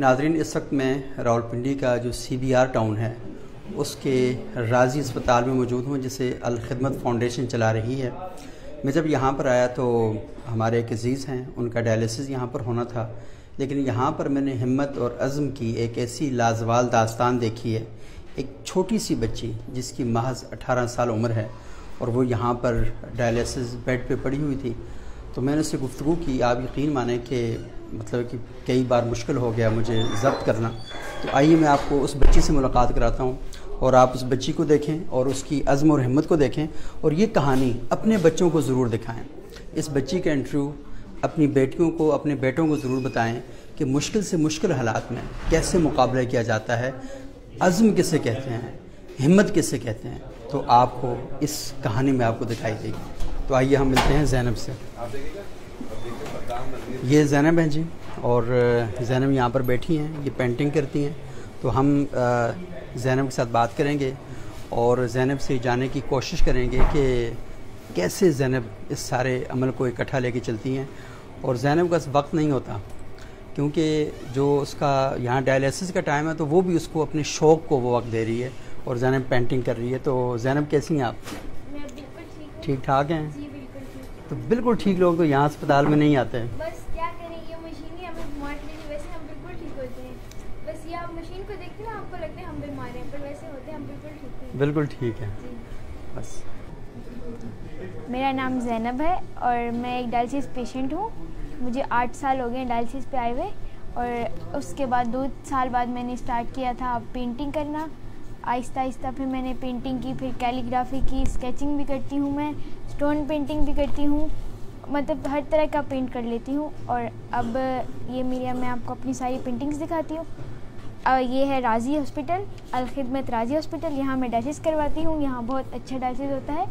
नाज़रीन, इस वक्त मैं रावलपिंडी का जो CBR टाउन है उसके राज़ी अस्पताल में मौजूद हूँ, जिसे अल खिदमत फाउंडेशन चला रही है। मैं जब यहाँ पर आया तो हमारे एक अज़ीज़ हैं, उनका डायलिसिस यहाँ पर होना था, लेकिन यहाँ पर मैंने हिम्मत और अज़्म की एक ऐसी लाजवाल दास्तान देखी है। एक छोटी सी बच्ची जिसकी महज 18 साल उम्र है और वो यहाँ पर डायलिसिस बेड पे पड़ी हुई थी। तो मैंने उससे गुफ्तगू की। आप यकीन माने कि मतलब कि कई बार मुश्किल हो गया मुझे ज़ब्त करना। तो आइए मैं आपको उस बच्ची से मुलाकात कराता हूँ और आप उस बच्ची को देखें और उसकी अज़्म और हिम्मत को देखें और ये कहानी अपने बच्चों को ज़रूर दिखाएं। इस बच्ची का इंटरव्यू अपनी बेटियों को, अपने बेटों को ज़रूर बताएं कि मुश्किल से मुश्किल हालात में कैसे मुकाबला किया जाता है, अज़्म किसे कहते हैं, हिम्मत किसे कहते हैं। तो आपको इस कहानी में आपको दिखाई देगी। तो आइए हम मिलते हैं ज़ैनब से। ये ज़ैनब हैं जी, और ज़ैनब यहाँ पर बैठी हैं, ये पेंटिंग करती हैं। तो हम ज़ैनब के साथ बात करेंगे और ज़ैनब से जानने की कोशिश करेंगे कि कैसे ज़ैनब इस सारे अमल को इकट्ठा लेके चलती हैं। और ज़ैनब का वक्त नहीं होता, क्योंकि जो उसका यहाँ डायलिसिस का टाइम है तो वो भी उसको अपने शौक़ को वो वक्त दे रही है और ज़ैनब पेंटिंग कर रही है। तो ज़ैनब कैसी हैं आप? मैं बिल्कुल ठीक ठाक हैं? जी बिल्कुल ठीक। तो बिल्कुल ठीक लोग तो यहाँ अस्पताल में नहीं आते हैं। बस क्या करें, ये मशीन ही हमें बीमार करेगी। वैसे हम बिल्कुल ठीक होते हैं, बस ये आप मशीन को देखते हैं आपको लगता है हम बीमार हैं, पर वैसे होते हैं हम बिल्कुल ठीक हैं। बिल्कुल ठीक है बस। मेरा नाम ज़ैनब है और मैं एक डायलिसिस पेशेंट हूँ। मुझे 8 साल हो गए डायलिसिस पे आए हुए, और उसके बाद 2 साल बाद मैंने स्टार्ट किया था पेंटिंग करना। आहिस्ता आहिस्ता फिर मैंने पेंटिंग की, फिर कैलीग्राफी की, स्केचिंग भी करती हूँ, मैं स्टोन पेंटिंग भी करती हूँ, मतलब हर तरह का पेंट कर लेती हूँ। और अब ये मैं आपको अपनी सारी पेंटिंग्स दिखाती हूँ। ये है राज़ी हॉस्पिटल, अल खिदमत राज़ी हॉस्पिटल। यहाँ मैं डायलिसिस करवाती हूँ, यहाँ बहुत अच्छा डायलिसिस होता है।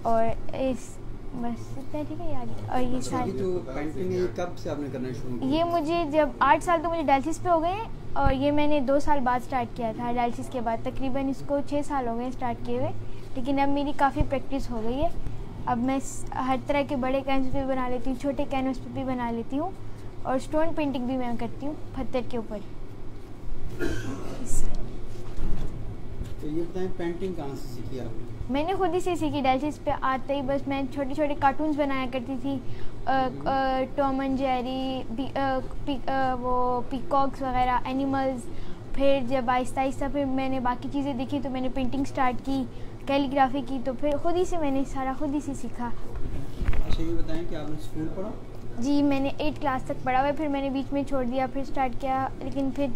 और इस बस इतना ठीक है यार। और ये सारी जो पेंटिंग है, ये कब से आपने करना शुरू किया? ये मुझे जब 8 साल तो मुझे डायलिसिस पे हो गए हैं, और ये मैंने 2 साल बाद स्टार्ट किया था डायलिसिस के बाद। तकरीबन इसको 6 साल हो गए स्टार्ट किए हुए, लेकिन अब मेरी काफ़ी प्रैक्टिस हो गई है। अब मैं हर तरह के बड़े कैनवस पे बना लेती हूँ, छोटे कैनवस पे भी बना लेती हूँ, और स्टोन पेंटिंग भी मैं करती हूँ पत्थर के ऊपर। तो ये बताएं, पेंटिंग कहाँ से सीखी आपने? मैंने खुद ही से सीखी। डायलिसिस पे आते ही बस मैं छोटे छोटे कार्टून्स बनाया करती थी, टॉम एंड जेरी, वो पीकॉक्स वगैरह, एनिमल्स। फिर जब आहिस्ता आहिस्ता फिर मैंने बाकी चीज़ें देखी तो मैंने पेंटिंग स्टार्ट की, कैलीग्राफी की, तो फिर खुद ही से मैंने सारा खुद ही से सीखा। अच्छा, ये बताएं कि आपने स्कूल पढ़ा? जी, मैंने 8 क्लास तक पढ़ा हुआ है, फिर मैंने बीच में छोड़ दिया, फिर स्टार्ट किया, लेकिन फिर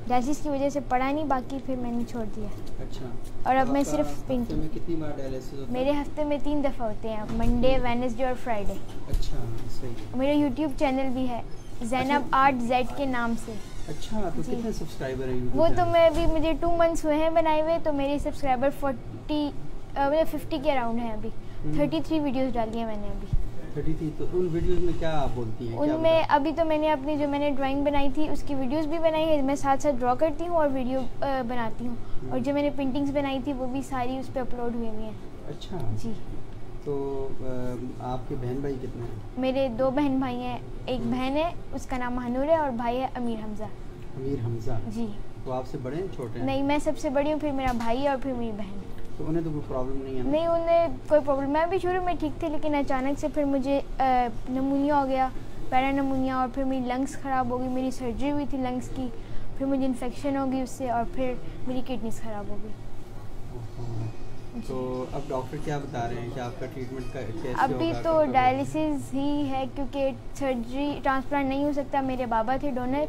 डायलिसिस की वजह से पढ़ा नहीं, बाकी फिर मैंने छोड़ दिया। अच्छा। और अब तो मैं आपका सिर्फ हफ्ते पेंटिंग। में कितनी बार डायलिसिस होता है? मेरे हफ्ते में 3 दफ़ा होते हैं, मंडे, वेडनेसडे और फ्राइडे। अच्छा, सही है। मेरा यूट्यूब चैनल भी है, ज़ैनब आर्ट जेड के नाम से। अच्छा, तो कितने सब्सक्राइबर हैं YouTube वो तो चैनल? मैं अभी मुझे 2 मंथ्स हुए हैं बनाए हुए, तो मेरे सब्सक्राइबर 50 के अराउंड हैं अभी। 33 वीडियोस डाली हैं मैंने अभी। 33। तो उन वीडियोस में क्या आप बोलती हैं? उनमें अभी तो मैंने अपनी जो मैंने ड्राइंग बनाई थी उसकी वीडियोस भी बनाई है। मैं साथ साथ ड्रॉ करती हूँ और वीडियो बनाती हूँ, और जो मैंने पेंटिंग्स बनाई थी वो भी सारी उस पर अपलोड हुई हुई हैं। अच्छा जी। तो आपके बहन भाई कितने हैं? मेरे 2 बहन भाई हैं, एक बहन है उसका नाम महानूर है, और भाई है अमीर हमज़ा। अमीर हमज़ा। जी। तो आपसे बड़े हैं छोटे हैं? नहीं, मैं सबसे बड़ी हूँ, फिर मेरा भाई है, और फिर मेरी बहन। तो उन्हें तो कोई प्रॉब्लम नहीं है? नहीं, उन्हें कोई प्रॉब्लम। मैं भी शुरू में ठीक थी, लेकिन अचानक से फिर मुझे नमूनिया हो गया, पैरा नमूनिया, और फिर मेरी लंग्स ख़राब हो गई। मेरी सर्जरी हुई थी लंग्स की, फिर मुझे इन्फेक्शन हो गई उससे, और फिर मेरी किडनीज ख़राब हो गई। तो अब डॉक्टर क्या बता रहे हैं कि आपका ट्रीटमेंट का कैसे अभी होगा? तो डायलिसिस ही है, क्योंकि सर्जरी ट्रांसप्लांट नहीं हो सकता। मेरे बाबा थे डोनर,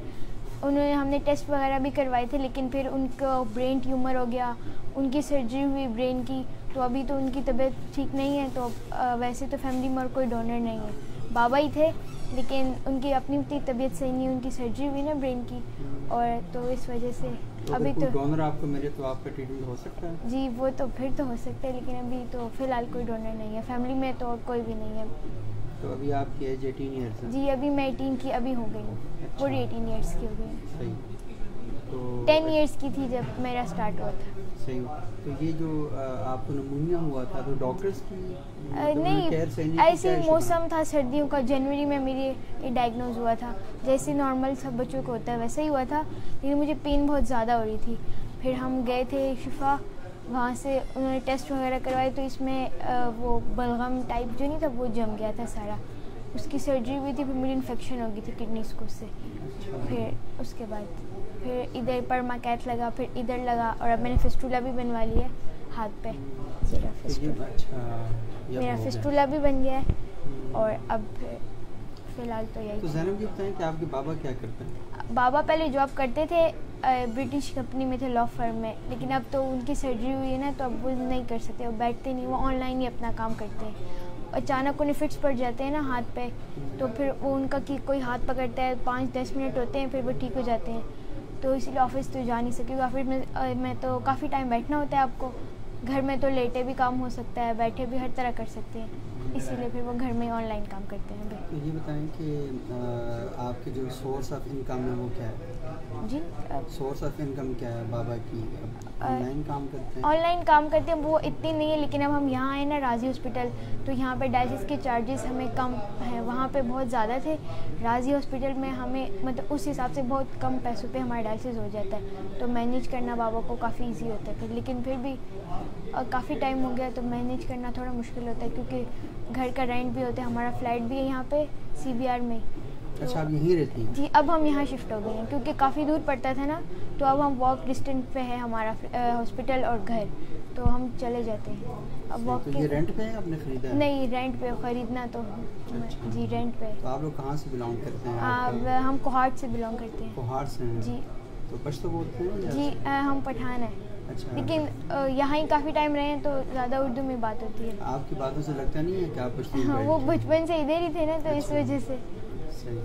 उन्होंने हमने टेस्ट वगैरह भी करवाए थे, लेकिन फिर उनको ब्रेन ट्यूमर हो गया, उनकी सर्जरी हुई ब्रेन की, तो अभी तो उनकी तबीयत ठीक नहीं है। तो वैसे तो फैमिली में और कोई डोनर नहीं है, बाबा ही थे, लेकिन उनकी अपनी तबीयत सही नहीं, उनकी सर्जरी हुई ना ब्रेन की, और तो इस वजह से तो अभी तो डोनर आपको मिले तो आपका ट्रीटमेंट हो सकता है? जी, वो तो फिर तो हो सकता है, लेकिन अभी तो फ़िलहाल कोई डोनर नहीं है फैमिली में, तो और कोई भी नहीं है। तो अभी आपकी एज 18 ईयर्स है? जी, अभी मैं 18 की अभी हो गई हूँ। अच्छा। पूरी 18 ईयर्स की हो गई हूँ। सही। तो 10 इयर्स की थी जब मेरा स्टार्ट हुआ था। सही हो। तो ये जो आपको नमूनिया हुआ था तो डॉक्टर्स की नहीं, केयर से ऐसे ही मौसम था सर्दियों का, जनवरी में मेरी ये डायग्नोज हुआ था। जैसे नॉर्मल सब बच्चों को होता है वैसे ही हुआ था, लेकिन मुझे पेन बहुत ज़्यादा हो रही थी। फिर हम गए थे शिफा, वहाँ से उन्होंने टेस्ट वगैरह करवाए तो इसमें वो बलगम टाइप जो नहीं था वो जम गया था सारा, उसकी सर्जरी हुई थी। फिर मेरी इन्फेक्शन हो गई थी किडनीज को उससे। फिर उसके बाद फिर इधर परमा कैथ लगा, फिर इधर लगा, और अब मैंने फिस्टूला भी बनवा लिया है हाथ पे। मेरा फिस्टूला भी बन गया है, और अब फिलहाल तो यही। तो ज़ैनब जी बताएं कि आपके बाबा क्या करते हैं? बाबा पहले जॉब करते थे ब्रिटिश कंपनी में थे, लॉ फर्म में, लेकिन अब तो उनकी सर्जरी हुई है ना तो अब वो नहीं कर सकते, वो बैठते नहीं, वो ऑनलाइन ही अपना काम करते हैं। अचानक उन्हें फिट्स पड़ जाते हैं ना हाथ पे, तो फिर वो उनका कि कोई हाथ पकड़ता है, 5-10 मिनट होते हैं फिर वो ठीक हो जाते हैं। तो इसीलिए ऑफिस तो जा नहीं सकी, ऑफिस में तो काफ़ी टाइम बैठना होता है आपको। घर में तो लेटे भी काम हो सकता है, बैठे भी हर तरह कर सकते हैं, इसीलिए फिर वो घर में ही ऑनलाइन काम करते हैं। तो ये बताएं कि आपके जो सोर्स ऑफ इनकम है वो क्या है? जी, सोर्स ऑफ इनकम क्या है बाबा की? ऑनलाइन काम करते हैं? ऑनलाइन काम करते हैं, वो इतनी नहीं है, लेकिन अब हम यहाँ आए ना राजी हॉस्पिटल, तो यहाँ पे डायलिसिस के चार्जेस हमें कम हैं, वहाँ पे बहुत ज़्यादा थे। राजी हॉस्पिटल में हमें मतलब उस हिसाब से बहुत कम पैसों पे हमारा डायलिसिस हो जाता है, तो मैनेज करना बाबा को काफ़ी ईजी होता है। फिर लेकिन फिर भी काफ़ी टाइम हो गया तो मैनेज करना थोड़ा मुश्किल होता है, क्योंकि घर का रेंट भी होता है, हमारा फ्लैट भी है यहाँ पे CBR में। अच्छा, आप यहीं रहती हैं? जी, अब हम यहाँ शिफ्ट हो गए हैं, क्योंकि काफ़ी दूर पड़ता था ना, तो अब हम वॉक डिस्टेंस पे है हमारा हॉस्पिटल और घर, तो हम चले जाते हैं अब वॉक। तो ये रेंट पे है, आपने खरीदा है? नहीं, रेंट पे, खरीदना तो अच्छा। जी रेंट पे। तो आप लोग कहाँ से बिलोंग करते हैं? अब हम कोहाट से बिलोंग करते हैं। कोहाट से हैं? जी। तो पश्तो बोलते हैं? जी, हम पठान हैं। अच्छा। लेकिन यहाँ ही काफ़ी टाइम रहे हैं तो ज़्यादा उर्दू में बात होती है। आपकी बातों से लगता नहीं है कि आप पश्तो? हाँ, वो बचपन से इधर ही थे ना, तो इस वजह से। सही।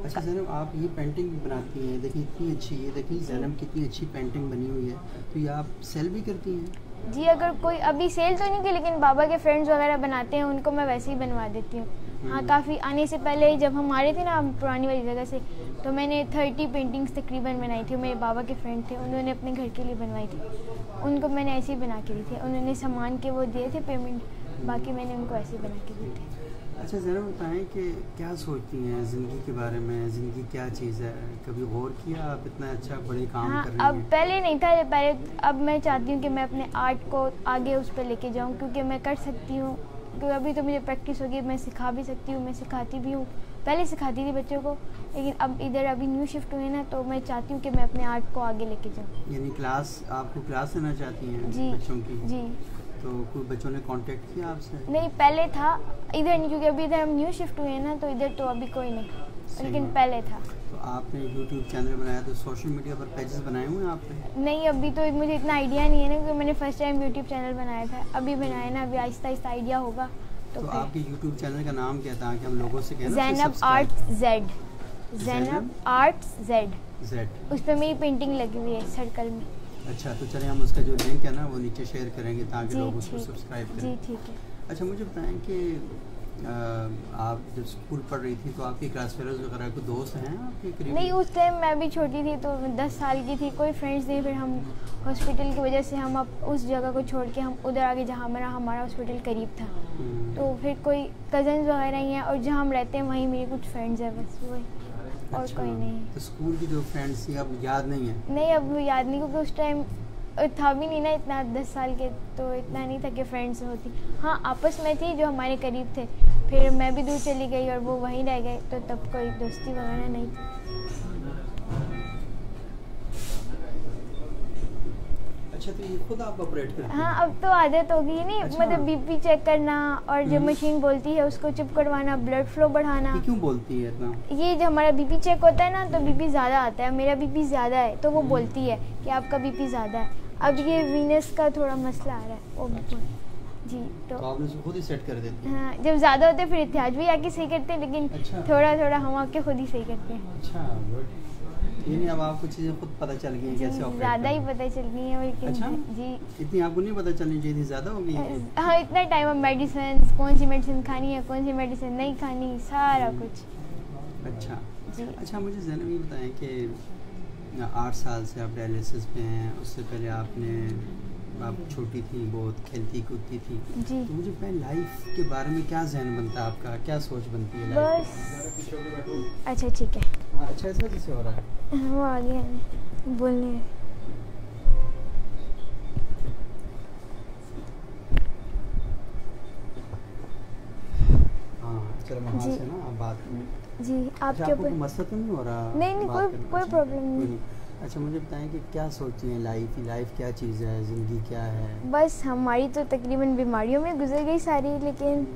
अच्छा ज़ैनब, आप ये पेंटिंग बनाती हैं, देखिए इतनी अच्छी, ये देखिए ज़ैनब कितनी अच्छी पेंटिंग बनी हुई है, तो ये आप सेल भी करती हैं? जी, अगर कोई अभी सेल तो नहीं की, लेकिन बाबा के फ्रेंड्स वगैरह बनाते हैं, उनको मैं वैसे ही बनवा देती हूँ। हाँ, काफ़ी आने से पहले ही जब हम आ रहे थे ना पुरानी वाली जगह से, तो मैंने 30 पेंटिंग्स तकरीबन बनाई थी। मेरे बाबा के फ्रेंड थे, उन्होंने अपने घर के लिए बनवाई थी, उनको मैंने ऐसे ही बना के दी थी। उन्होंने सामान के वो दिए थे पेमेंट, बाकी मैंने उनको ऐसे ही बना के दी थी। अच्छा ज़रा बताएं कि क्या सोचती हैं ज़िंदगी के बारे में? ज़िंदगी क्या चीज़ है? कभी गौर किया आप इतना अच्छा बड़े काम हाँ, कर रही हैं? अब पहले नहीं था, पहले अब मैं चाहती हूँ कि मैं अपने आर्ट को आगे उस पर लेके जाऊँ, क्योंकि मैं कर सकती हूँ, क्योंकि अभी तो मुझे प्रैक्टिस होगी, मैं सिखा भी सकती हूँ, मैं सिखाती भी हूँ। पहले सिखाती थी बच्चों को, लेकिन अब इधर अभी न्यू शिफ्ट हुए ना, तो मैं चाहती हूँ कि मैं अपने आर्ट को आगे लेके जाऊँ। यानी क्लास, आपको क्लास लेना चाहती हैं? जी, बच्चों की? जी। तो कोई बच्चों ने कांटेक्ट किया आपसे? नहीं, पहले था, इधर नहीं, क्योंकि अभी इधर हम न्यू शिफ्ट हुए हैं ना, तो इधर तो अभी कोई नहीं, लेकिन पहले था। तो आपने यूट्यूब चैनल बनाया, तो सोशल मीडिया पर पेजेस बनाए हुए हैं आपने? नहीं, अभी तो मुझे इतना आइडिया नहीं है ना, क्योंकि मैंने फर्स्ट टाइम यूट्यूब चैनल बनाया था, अभी बनाया ना, अभी आहिस्ता आहिस्ता आइडिया होगा। तो आपके यूट्यूब चैनल का नाम क्या था कि हम लोगों से कहना? Zainab arts Z, Zainab arts Z, उस पर मेरी पेंटिंग लगी हुई है सर्कल में। अच्छा, तो चलिए हम उसका जो लिंक है ना वो नीचे शेयर करेंगे ताकि लोग उसको सब्सक्राइब करें। जी ठीक है। अच्छा, मुझे बताएं कि आप जब स्कूल पढ़ रही थी तो आपकी क्लास फेलोज वगैरह कोई दोस्त हैं आपके करीब? नहीं, उस टाइम मैं भी छोटी थी, तो 10 साल की थी, कोई फ्रेंड्स नहीं। फिर हम हॉस्पिटल की वजह से हम अब उस जगह को छोड़ के हम उधर आगे, जहाँ हमारा हॉस्पिटल करीब था, तो फिर कोई कज़न्स वगैरह ही हैं, और जहाँ हम रहते हैं वहीं मेरे कुछ फ्रेंड्स हैं, बस वही, और अच्छा, कोई नहीं। तो स्कूल की जो फ्रेंड्स थी अब याद नहीं है? नहीं, अब याद नहीं, क्योंकि उस टाइम था भी नहीं ना इतना, 10 साल के, तो इतना नहीं था कि फ्रेंड्स होती। हाँ, आपस में थी जो हमारे करीब थे, फिर मैं भी दूर चली गई और वो वहीं रह गए, तो तब कोई दोस्ती वगैरह नहीं थी। अच्छा, तो ये खुद आप ऑपरेट करते हैं? हाँ, अब तो आदत हो गई नहीं। अच्छा। मतलब बीपी चेक करना, और जो मशीन बोलती है उसको चुप करवाना, ब्लड फ्लो बढ़ाना। ये क्यों बोलती है इतना? ये जो हमारा बीपी चेक होता है ना, तो बीपी ज़्यादा आता है, मेरा बीपी ज़्यादा है, तो वो बोलती है कि आपका बीपी ज़्यादा है। अब ये वीनस का थोड़ा मसला आ रहा है, वो जी, तो आप उसको खुद ही सेट कर देती हैं? हाँ, जब ज़्यादा होते हैं फिर इत्याज भी आके सही करते हैं, लेकिन अच्छा। थोड़ा थोड़ा हम आके खुद ही सही करते हैं। अच्छा, गुड। यानी अब आपको चीज़ें खुद पता चल गई हैं कैसे ऑपरेट ज़्यादा ही पता चल गई है, लेकिन अच्छा? जी, इतनी आपको नहीं पता चलनी चाहिए थी, ज़्यादा हो गई है? हाँ, इतना टाइम, अब मेडिसिन, कौन सी मेडिसिन खानी है, कौन सी मेडिसिन नहीं खानी, सारा कुछ। अच्छा जी। अच्छा, मुझे ज़ैनब ये बताएं कि 8 साल से आप डायलिसिस पे हैं, उससे पहले आप छोटी थी, बहुत खेलती कूदती थी जी। तो मुझे पहले लाइफ के बारे में क्या जहन बनता है आपका, क्या सोच बनती है लाइफ बस अच्छा ठीक है। हाँ, अच्छा ऐसा कैसे हो रहा है? वो आ गया बोलने। हाँ चलो वहाँ जी। से ना आप बात करें। जी अच्छा, आपके आपको ऊपर कोई मसला तो नहीं हो रहा? नहीं, नहीं, बात कोई करने का? कोई अच्छा, प्रॉब्लम कोई नहीं। अच्छा मुझे बताएं कि क्या सोचती हैं लाइफ क्या चीज़ है, ज़िंदगी क्या है? बस हमारी तो तकरीबन बीमारियों में गुजर गई सारी, लेकिन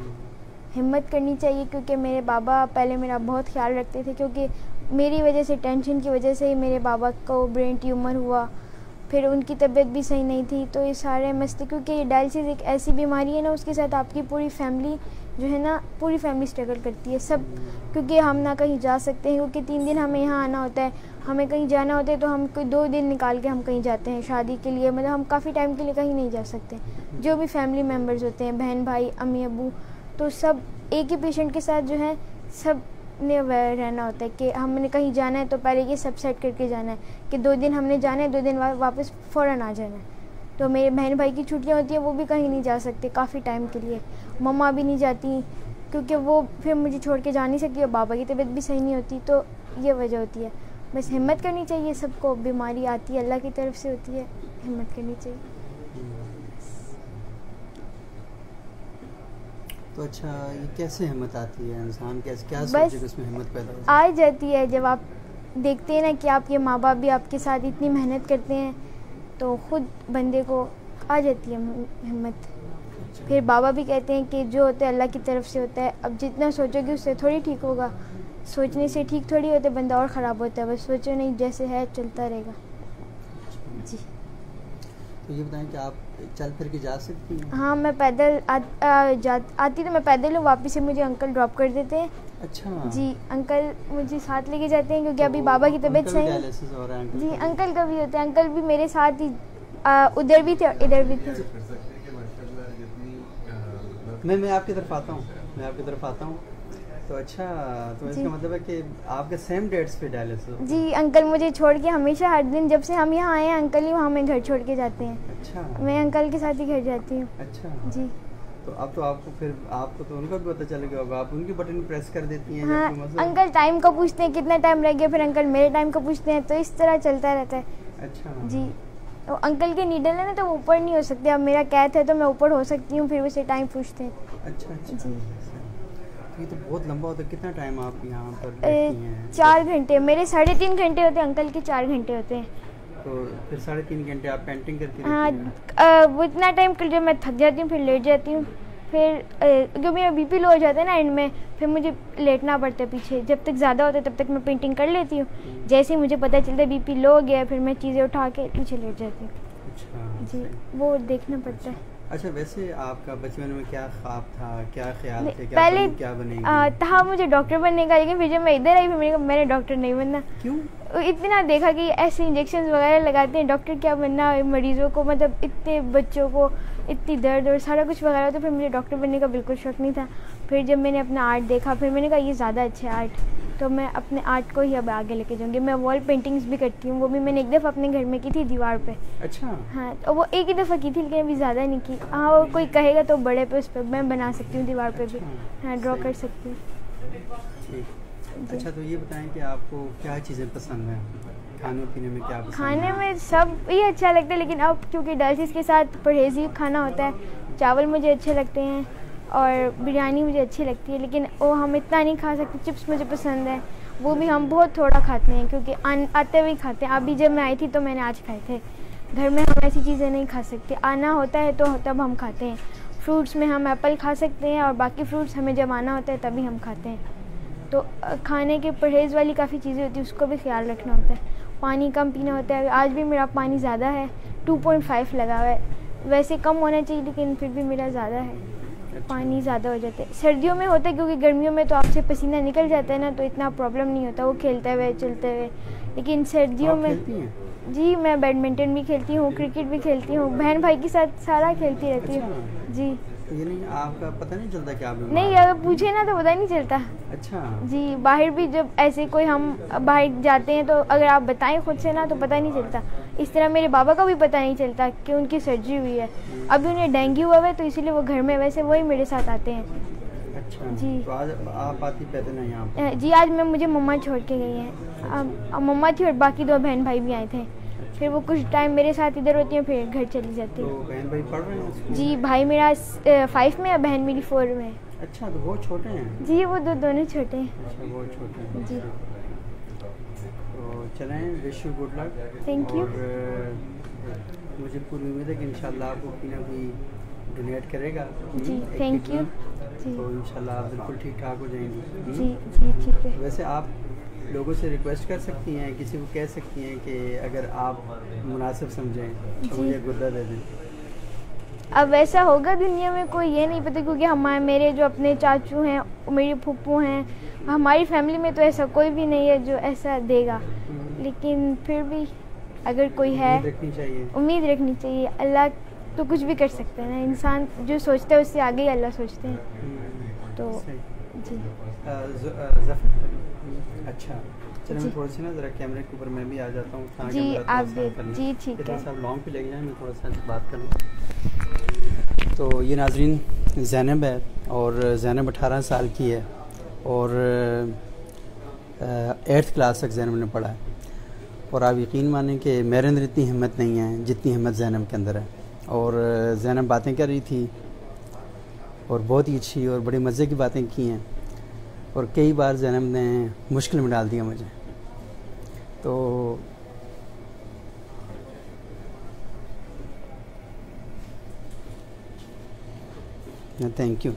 हिम्मत करनी चाहिए क्योंकि मेरे बाबा पहले मेरा बहुत ख्याल रखते थे, क्योंकि मेरी वजह से, टेंशन की वजह से ही मेरे बाबा को ब्रेन ट्यूमर हुआ, फिर उनकी तबीयत भी सही नहीं थी। तो ये सारे मसले, क्योंकि ये डायलिसिस एक ऐसी बीमारी है ना, उसके साथ आपकी पूरी फैमिली जो है ना, पूरी फैमिली स्ट्रगल करती है सब, क्योंकि हम ना कहीं जा सकते हैं, क्योंकि 3 दिन हमें यहाँ आना होता है, हमें कहीं जाना होता है तो हम कोई 2 दिन निकाल के हम कहीं जाते हैं शादी के लिए, मतलब हम काफ़ी टाइम के लिए कहीं नहीं जा सकते। जो भी फैमिली मेम्बर्स होते हैं, बहन भाई, अम्मी अबू, तो सब एक ही पेशेंट के साथ जो है सब ने रहना होता है कि हमने कहीं जाना है तो पहले ये सब सेट करके जाना है कि 2 दिन हमने जाना है, 2 दिन वापस फ़ौरन आ जाना है। तो मेरे बहन भाई की छुट्टियां होती हैं, वो भी कहीं नहीं जा सकते काफ़ी टाइम के लिए, मम्मा भी नहीं जाती क्योंकि वो फिर मुझे छोड़ के जा नहीं सकती, और बाबा की तबीयत भी सही नहीं होती, तो ये वजह होती है। बस हिम्मत करनी चाहिए सबको, बीमारी आती है अल्लाह की तरफ से होती है, हिम्मत करनी चाहिए। तो अच्छा ये कैसे हिम्मत आती है, इंसान कैसे क्या बस सोचे कि उसमें हिम्मत पैदा हो जाए? आ जाती है जब आप देखते हैं ना कि आपके माँ बाप भी आपके साथ इतनी मेहनत करते हैं, तो खुद बंदे को आ जाती है हिम्मत। फिर बाबा भी कहते हैं कि जो होता है अल्लाह की तरफ से होता है, अब जितना सोचोगे उससे थोड़ी ठीक होगा, सोचने से ठीक थोड़ी होता है, बंदा और ख़राब होता है, बस सोचो नहीं, जैसे है चलता रहेगा। जी तो ये बताएं कि आप चल फिर के जा सकती हैं? हाँ, मैं पैदल आती तो मैं पैदल हूँ, वापस से मुझे अंकल ड्रॉप कर देते हैं। अच्छा जी, अंकल मुझे साथ लेके जाते हैं क्योंकि तो अभी बाबा की तबीयत उनका भी सही है। डायलिसिस हो रहा है अंकल जी, का? अंकल का भी होता है, अंकल भी मेरे साथ ही उधर भी थे और इधर भी थे। मैं आपकी तरफ आता हूँ तो अच्छा, तो जी। इसका मतलब है कि आपके सेम डेट्स पे डायलिसिस? जी, अंकल मुझे छोड़ के हमेशा हर दिन, जब से हम यहाँ आए हैं, अंकल ही वहाँ में घर छोड़ के जाते हैं। अच्छा, मैं अंकल के साथ ही घर जाती हूँ। अच्छा जी तो अब तो आपको तो उनका भी पता चल गया होगा, आप उनकी बटन प्रेस कर देती हैं हाँ, जब कोई मसला- अंकल टाइम का पूछते हैं कितना टाइम रह गया, फिर अंकल मेरे टाइम का पूछते हैं, तो इस तरह चलता रहता है। अच्छा जी, तो अंकल के नीडल है ना, तो वो ऊपर नहीं हो सकते, अब मेरा कैथ है तो मैं ऊपर हो सकती हूँ, फिर उसे टाइम पूछते हैं। अच्छा जी। तो ये तो बहुत लंबा होता है, कितना टाइम आप यहाँ पर बैठती हैं? 4 घंटे, मेरे 3.5 घंटे होते हैं, अंकल के 4 घंटे होते हैं। तो फिर 3.5 घंटे आप पेंटिंग करती हाँ, रहती हैं? वो इतना टाइम कर जब मैं थक जाती हूँ, फिर लेट जाती हूँ, फिर जो मेरा बीपी लो हो जाता है ना एंड में, फिर मुझे लेटना पड़ता है पीछे, जब तक ज़्यादा होता है तब तक मैं पेंटिंग कर लेती हूँ। जैसे ही मुझे पता चलता है बीपी लो हो गया, फिर मैं चीज़ें उठा के पीछे लेट जाती हूँ। अच्छा जी, सही। वो देखना पड़ता है। अच्छा वैसे आपका बचपन में क्या ख्वाब था, क्या ख्याल थे, पहले क्या बनेगी? था मुझे डॉक्टर बनने का, लेकिन फिर जब मैं इधर आई फिर मैंने डॉक्टर नहीं बनना। क्यों? इतना देखा कि ऐसे इंजेक्शन वगैरह लगाते हैं, डॉक्टर क्या बनना, मरीजों को, मतलब इतने बच्चों को इतनी दर्द और सारा कुछ वगैरह, तो फिर मुझे डॉक्टर बनने का बिल्कुल शौक नहीं था। फिर जब मैंने अपना आर्ट देखा, फिर मैंने कहा ये ज़्यादा अच्छा है आर्ट, तो मैं अपने आर्ट को ही अब आगे लेके जाऊँगी। मैं वॉल पेंटिंग्स भी करती हूँ, वो भी मैंने एक दफ़ा अपने घर में की थी दीवार पे। अच्छा हाँ, तो वो एक ही दफ़ा की थी, लेकिन अभी ज़्यादा नहीं की। हाँ, वो कोई कहेगा तो बड़े पे उस पर मैं बना सकती हूँ, दीवार पे भी हाँ ड्रॉ कर सकती हूँ। ठीक। अच्छा तो ये बताएं कि आपको क्या चीज़ें पसंद हैं, खाने पीने में क्या पसंद खाने है? में सब ही अच्छा लगता है, लेकिन अब क्योंकि डायलिसिस के साथ परहेज़ी खाना होता है, चावल मुझे अच्छे लगते हैं और बिरयानी मुझे अच्छी लगती है, लेकिन वो हम इतना नहीं खा सकते। चिप्स मुझे पसंद है, वो भी हम बहुत थोड़ा खाते हैं क्योंकि आते हुए खाते हैं। अभी जब मैं आई थी तो मैंने आज खाए थे, घर में हम ऐसी चीज़ें नहीं खा सकते, आना होता है तो तब हम खाते हैं। फ्रूट्स में हम एप्पल खा सकते हैं और बाकी फ्रूट्स हमें जब आना होता है तभी हम खाते हैं। तो खाने के परहेज़ वाली काफ़ी चीज़ें होती हैं, उसको भी ख्याल रखना होता है। पानी कम पीना होता है, आज भी मेरा पानी ज़्यादा है, 2.5 लगा हुआ है, वैसे कम होना चाहिए लेकिन फिर भी मेरा ज़्यादा है, पानी ज़्यादा हो जाता है। सर्दियों में होता है क्योंकि गर्मियों में तो आपसे पसीना निकल जाता है ना, तो इतना प्रॉब्लम नहीं होता वो खेलते हुए चलते हुए, लेकिन सर्दियों आप में खेलती हैं? जी मैं बैडमिंटन भी खेलती हूँ, क्रिकेट भी खेलती हूँ, बहन भाई के साथ सारा खेलती रहती हूँ। अच्छा। जी ये नहीं, आपका पता नहीं चलता कि आप बीमार नहीं, हैं? अगर पूछे ना तो पता नहीं चलता अच्छा। जी। बाहर भी जब ऐसे कोई हम बाहर जाते हैं तो अगर आप बताएं खुद से ना तो पता नहीं चलता। इस तरह मेरे बाबा का भी पता नहीं चलता कि उनकी सर्जरी हुई है। अभी उन्हें डेंगू हुआ है तो इसीलिए वो घर में, वैसे वही मेरे साथ आते हैं। अच्छा जी। तो आज आप आती पैदल हैं यहाँ पर? जी, आज मुझे मम्मा छोड़ के गई हैं। अब मम्मा थी और बाकी 2 बहन भाई भी आए थे। फिर वो कुछ टाइम मेरे साथ इधर होती हैं, फिर घर चली जाती तो है। बहन भाई पढ़ रहे हैं स्कूल? जी, भाई मेरा 5 में है, बहन मेरी 4 में है। अच्छा, तो बहुत छोटे हैं? जी, वो दोनों छोटे हैं। अच्छा, बहुत छोटे हैं। जी। तो चलें, wish you good luck. Thank you। और मुझे पूरी उम्मीद है कि इंशाल्लाह आपको कोई ना कोई डोनेट करेगा। जी, एक थैंक किडनी, यू। जी तो इंशाल्लाह आप बिल्कुल ठीक ठाक हो जाएंगी। जी जी, ठीक है। वैसे आप लोगों से रिक्वेस्ट कर सकती हैं, किसी को कह सकती हैं कि अगर आप मुनासिब समझें तो जी। मुझे गुर्दा दे दें। अब ऐसा होगा दुनिया में, कोई ये नहीं पता, क्योंकि मेरे जो अपने चाचू हैं, मेरी फूफू हैं, हमारी फैमिली में तो ऐसा कोई भी नहीं है जो ऐसा देगा। लेकिन फिर भी अगर कोई है, उम्मीद रखनी चाहिए। उम्मीद रखनी चाहिए। अल्लाह तो कुछ भी कर सकते हैं ना, इंसान जो सोचता है उससे आगे ही अल्लाह सोचते हैं। तो सही। जी अच्छा, चलो जी। मैं थोड़ा सा ना ज़रा कैमरे के ऊपर मैं भी आ जाता हूँ ताकि जी, मेरा थोड़ा आप सा भी। करना। जी, ठीक थोड़ा है। सा लॉन्ग पे लेके जाए, मैं थोड़ा सा बात कर लूँ। तो ये नाजरीन ज़ैनब है और ज़ैनब 18 साल की है और 8th क्लास तक ज़ैनब ने पढ़ा है। और आप यकीन मानें कि मेरे अंदर इतनी हिम्मत नहीं है जितनी हिम्मत ज़ैनब के अंदर है। और ज़ैनब बातें कर रही थी और बहुत ही अच्छी और बड़े मज़े की बातें की हैं और कई बार ज़ैनब ने मुश्किल में डाल दिया मुझे। तो थैंक यू।